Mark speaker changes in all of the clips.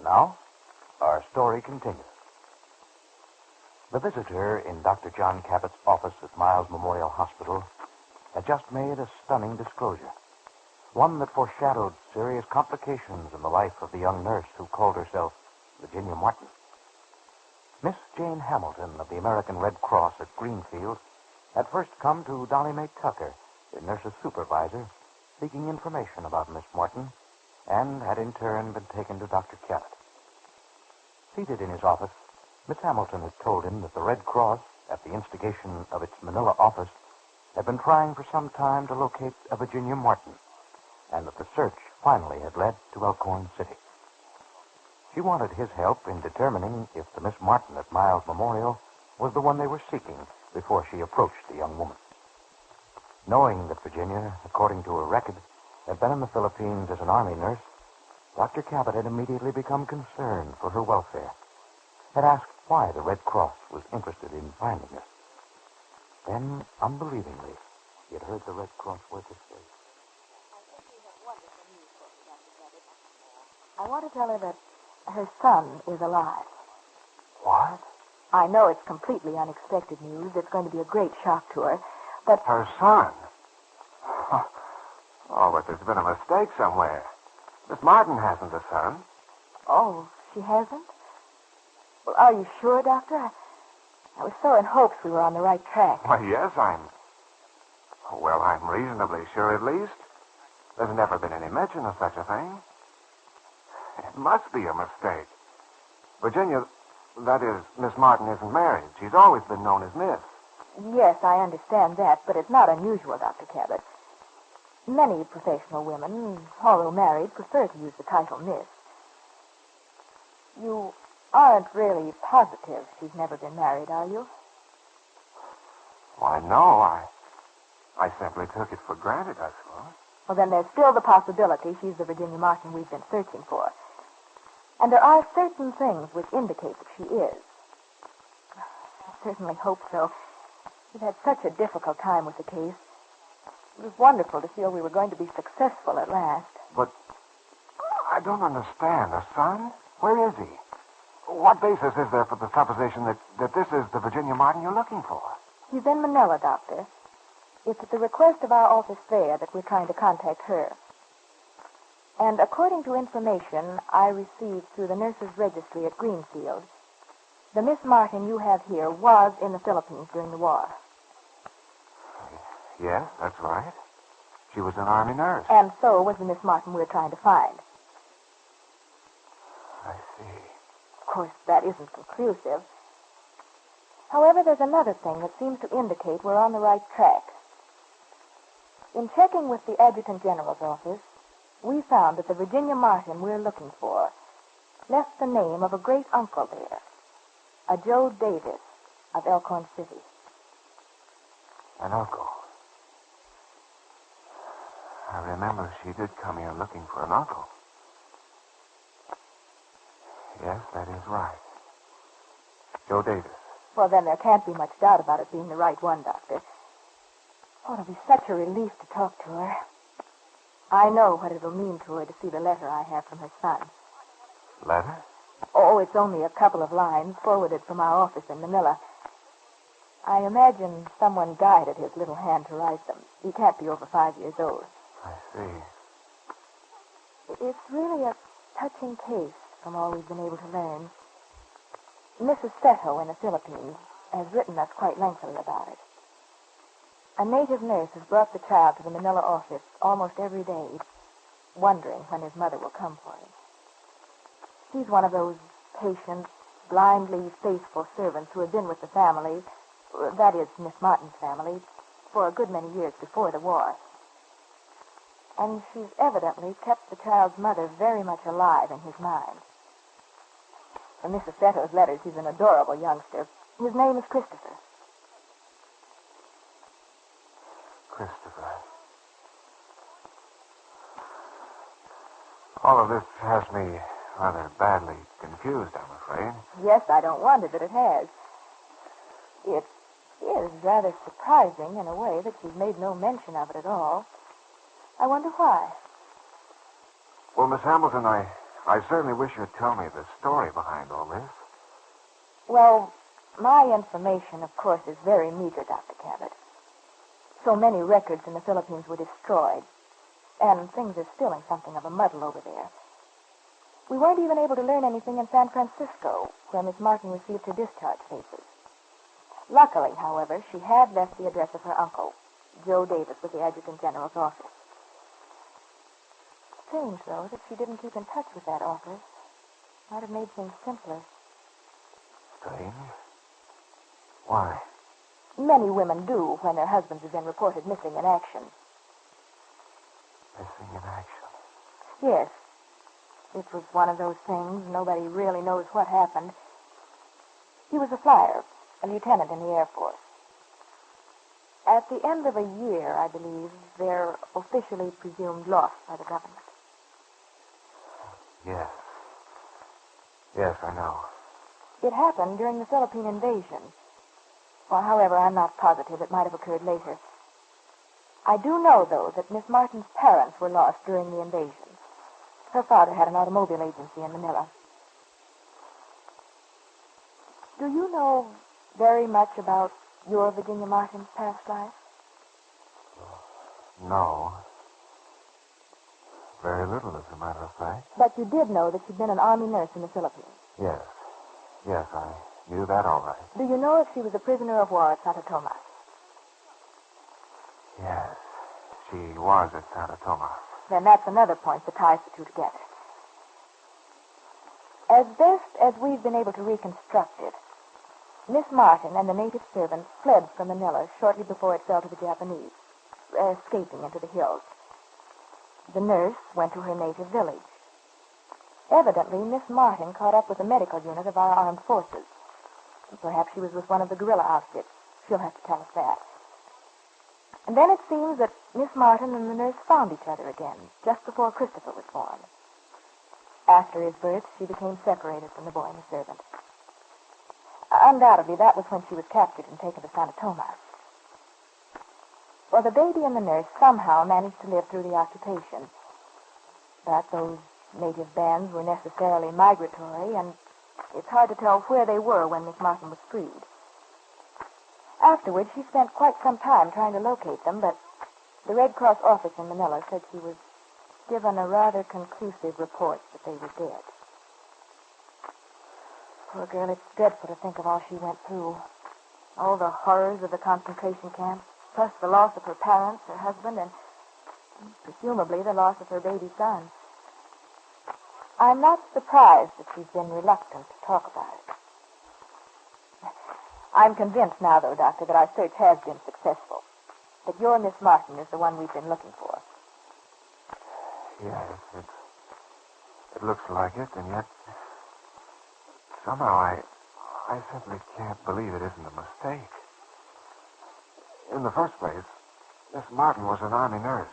Speaker 1: Now, our story continues. The visitor in Dr. John Cabot's office at Miles Memorial Hospital had just made a stunning disclosure, one that foreshadowed serious complications in the life of the young nurse who called herself Virginia Martin. Miss Jane Hamilton of the American Red Cross at Greenfield had first come to Dolly Mae Tucker, the nurse's supervisor, seeking information about Miss Martin, and had in turn been taken to Dr. Cabot. Seated in his office, Miss Hamilton had told him that the Red Cross, at the instigation of its Manila office, had been trying for some time to locate a Virginia Martin, and that the search finally had led to Elkhorn City. She wanted his help in determining if the Miss Martin at Miles Memorial was the one they were seeking before she approached the young woman. Knowing that Virginia, according to her record, had been in the Philippines as an Army nurse, Dr. Cabot had immediately become concerned for her welfare, had asked why the Red Cross was interested in finding her. Then, unbelievingly, he had heard the Red Cross worker say,
Speaker 2: I want to tell her that her son is alive.
Speaker 1: What?
Speaker 2: I know it's completely unexpected news. It's going to be a great shock to her. But
Speaker 3: Her son? Oh, but there's been a mistake somewhere. Miss Martin hasn't a son.
Speaker 2: Oh, she hasn't? Well, are you sure, Doctor? I was so in hopes we were on the right track.
Speaker 3: Well, yes, I'm reasonably sure at least. There's never been any mention of such a thing. It must be a mistake. Virginia, that is, Miss Martin isn't married. She's always been known as Miss.
Speaker 2: Yes, I understand that, but it's not unusual, Dr. Cabot. Many professional women, although married, prefer to use the title Miss. You aren't really positive she's never been married, are you?
Speaker 3: Why, no, I simply took it for granted, I suppose.
Speaker 2: Well, then there's still the possibility she's the Virginia Martin we've been searching for. And there are certain things which indicate that she is. I certainly hope so. We've had such a difficult time with the case. It was wonderful to feel we were going to be successful at last.
Speaker 3: But I don't understand. A son? Where is he? What basis is there for the supposition that this is the Virginia Martin you're looking for?
Speaker 2: He's in Manila, Doctor. It's at the request of our office there that we're trying to contact her. And according to information I received through the nurses' registry at Greenfield, the Miss Martin you have here was in the Philippines during the war.
Speaker 3: Yes, that's right. She was an Army nurse.
Speaker 2: And so was the Miss Martin we're trying to find.
Speaker 3: I see.
Speaker 2: Of course, that isn't conclusive. However, there's another thing that seems to indicate we're on the right track. In checking with the Adjutant General's office, we found that the Virginia Martin we're looking for left the name of a great uncle there, a Joe Davis of Elkhorn City.
Speaker 3: An uncle. I remember she did come here looking for an uncle. Yes, that is right. Joe Davis.
Speaker 2: Well, then there can't be much doubt about it being the right one, Doctor. Oh, it'll be such a relief to talk to her. I know what it'll mean to her to see the letter I have from her son.
Speaker 3: Letter?
Speaker 2: Oh, it's only a couple of lines forwarded from our office in Manila. I imagine someone guided his little hand to write them. He can't be over 5 years old.
Speaker 3: I see.
Speaker 2: It's really a touching case from all we've been able to learn. Mrs. Seto in the Philippines has written us quite lengthily about it. A native nurse has brought the child to the Manila office almost every day, wondering when his mother will come for him. She's one of those patient, blindly faithful servants who have been with the family, that is, Miss Martin's family, for a good many years before the war. And she's evidently kept the child's mother very much alive in his mind. From Mrs. Seto's letters, he's an adorable youngster. His name is Christopher.
Speaker 3: Christopher. All of this has me rather badly confused, I'm afraid.
Speaker 2: Yes, I don't wonder that it has. It is rather surprising in a way that she's made no mention of it at all. I wonder why.
Speaker 3: Well, Miss Hamilton, I I certainly wish you'd tell me the story behind all this.
Speaker 2: Well, my information, of course, is very meager, Dr. Cabot. So many records in the Philippines were destroyed, and things are still in something of a muddle over there. We weren't even able to learn anything in San Francisco, where Miss Martin received her discharge papers. Luckily, however, she had left the address of her uncle, Joe Davis, with the Adjutant General's office. Strange, though, that she didn't keep in touch with that office. Might have made things simpler.
Speaker 3: Strange? Why?
Speaker 2: Many women do when their husbands have been reported missing in action.
Speaker 3: Missing in action?
Speaker 2: Yes. It was one of those things. Nobody really knows what happened. He was a flyer, a lieutenant in the Air Force. At the end of a year, I believe, they're officially presumed lost by the government.
Speaker 3: Yes. Yes, I know.
Speaker 2: It happened during the Philippine invasion. Well, however, I'm not positive. It might have occurred later. I do know, though, that Miss Martin's parents were lost during the invasion. Her father had an automobile agency in Manila. Do you know very much about your Virginia Martin's past life?
Speaker 3: No. Very little, as a matter of fact.
Speaker 2: But you did know that she'd been an Army nurse in the Philippines.
Speaker 3: Yes. Yes, I knew that all right.
Speaker 2: Do you know if she was a prisoner of war at Santa Toma?
Speaker 3: Yes. She was at Santa Toma.
Speaker 2: Then that's another point that ties the two together. As best as we've been able to reconstruct it, Miss Martin and the native servants fled from Manila shortly before it fell to the Japanese, escaping into the hills. The nurse went to her native village. Evidently, Miss Martin caught up with the medical unit of our armed forces. Perhaps she was with one of the guerrilla outfits. She'll have to tell us that. And then it seems that Miss Martin and the nurse found each other again, just before Christopher was born. After his birth, she became separated from the boy and the servant. Undoubtedly, that was when she was captured and taken to Santa Toma. Well, the baby and the nurse somehow managed to live through the occupation. But those native bands were necessarily migratory, and it's hard to tell where they were when Miss Martin was freed. Afterwards, she spent quite some time trying to locate them, but the Red Cross office in Manila said she was given a rather conclusive report that they were dead. Poor girl, it's dreadful to think of all she went through. All the horrors of the concentration camps, plus the loss of her parents, her husband, and presumably the loss of her baby son. I'm not surprised that she's been reluctant to talk about it. I'm convinced now, though, Doctor, that our search has been successful. That your Miss Martin is the one we've been looking for.
Speaker 3: Yes, it looks like it, and yet somehow I simply can't believe it isn't a mistake. In the first place, Miss Martin was an Army nurse.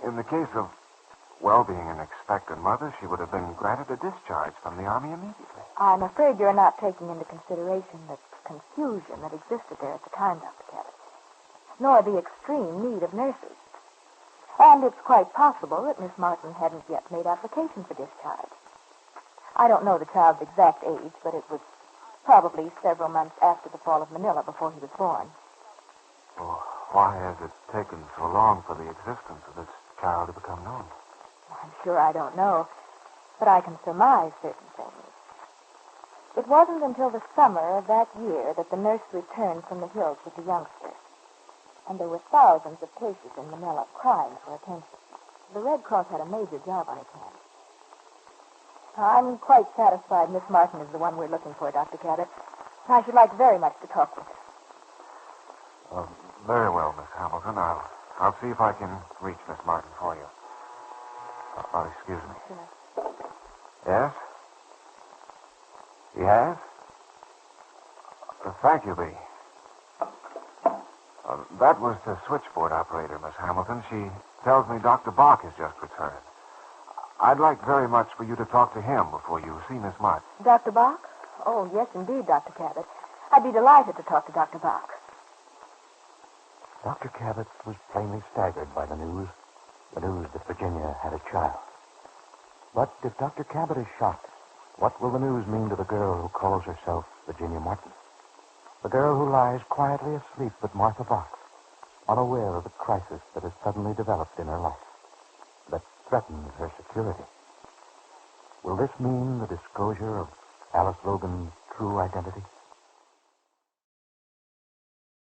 Speaker 3: In the case of, well, being an expectant mother, she would have been granted a discharge from the Army immediately.
Speaker 2: I'm afraid you're not taking into consideration the confusion that existed there at the time, Dr. Cabot, nor the extreme need of nurses. And it's quite possible that Miss Martin hadn't yet made application for discharge. I don't know the child's exact age, but it was probably several months after the fall of Manila before he was born.
Speaker 3: Well, why has it taken so long for the existence of this child to become known?
Speaker 2: I'm sure I don't know, but I can surmise certain things. It wasn't until the summer of that year that the nurse returned from the hills with the youngster. And there were thousands of cases in Manila crying for attention. The Red Cross had a major job on its hands. I'm quite satisfied Miss Martin is the one we're looking for, Dr. Cabot. I should like very much to talk with her.
Speaker 3: Very well, Miss Hamilton. I'll see if I can reach Miss Martin for you. Excuse me.
Speaker 2: Sure.
Speaker 3: Yes? He has? Thank you, Bee. That was the switchboard operator, Miss Hamilton. She tells me Dr. Bach has just returned. I'd like very much for you to talk to him before you see Miss Martin.
Speaker 2: Dr. Bach? Oh, yes, indeed, Dr. Cabot. I'd be delighted to talk to Dr. Bach.
Speaker 1: Dr. Cabot was plainly staggered by the news that Virginia had a child. But if Dr. Cabot is shot, what will the news mean to the girl who calls herself Virginia Martin? The girl who lies quietly asleep at Martha Box, unaware of the crisis that has suddenly developed in her life, that threatens her security. Will this mean the disclosure of Alice Logan's true identity?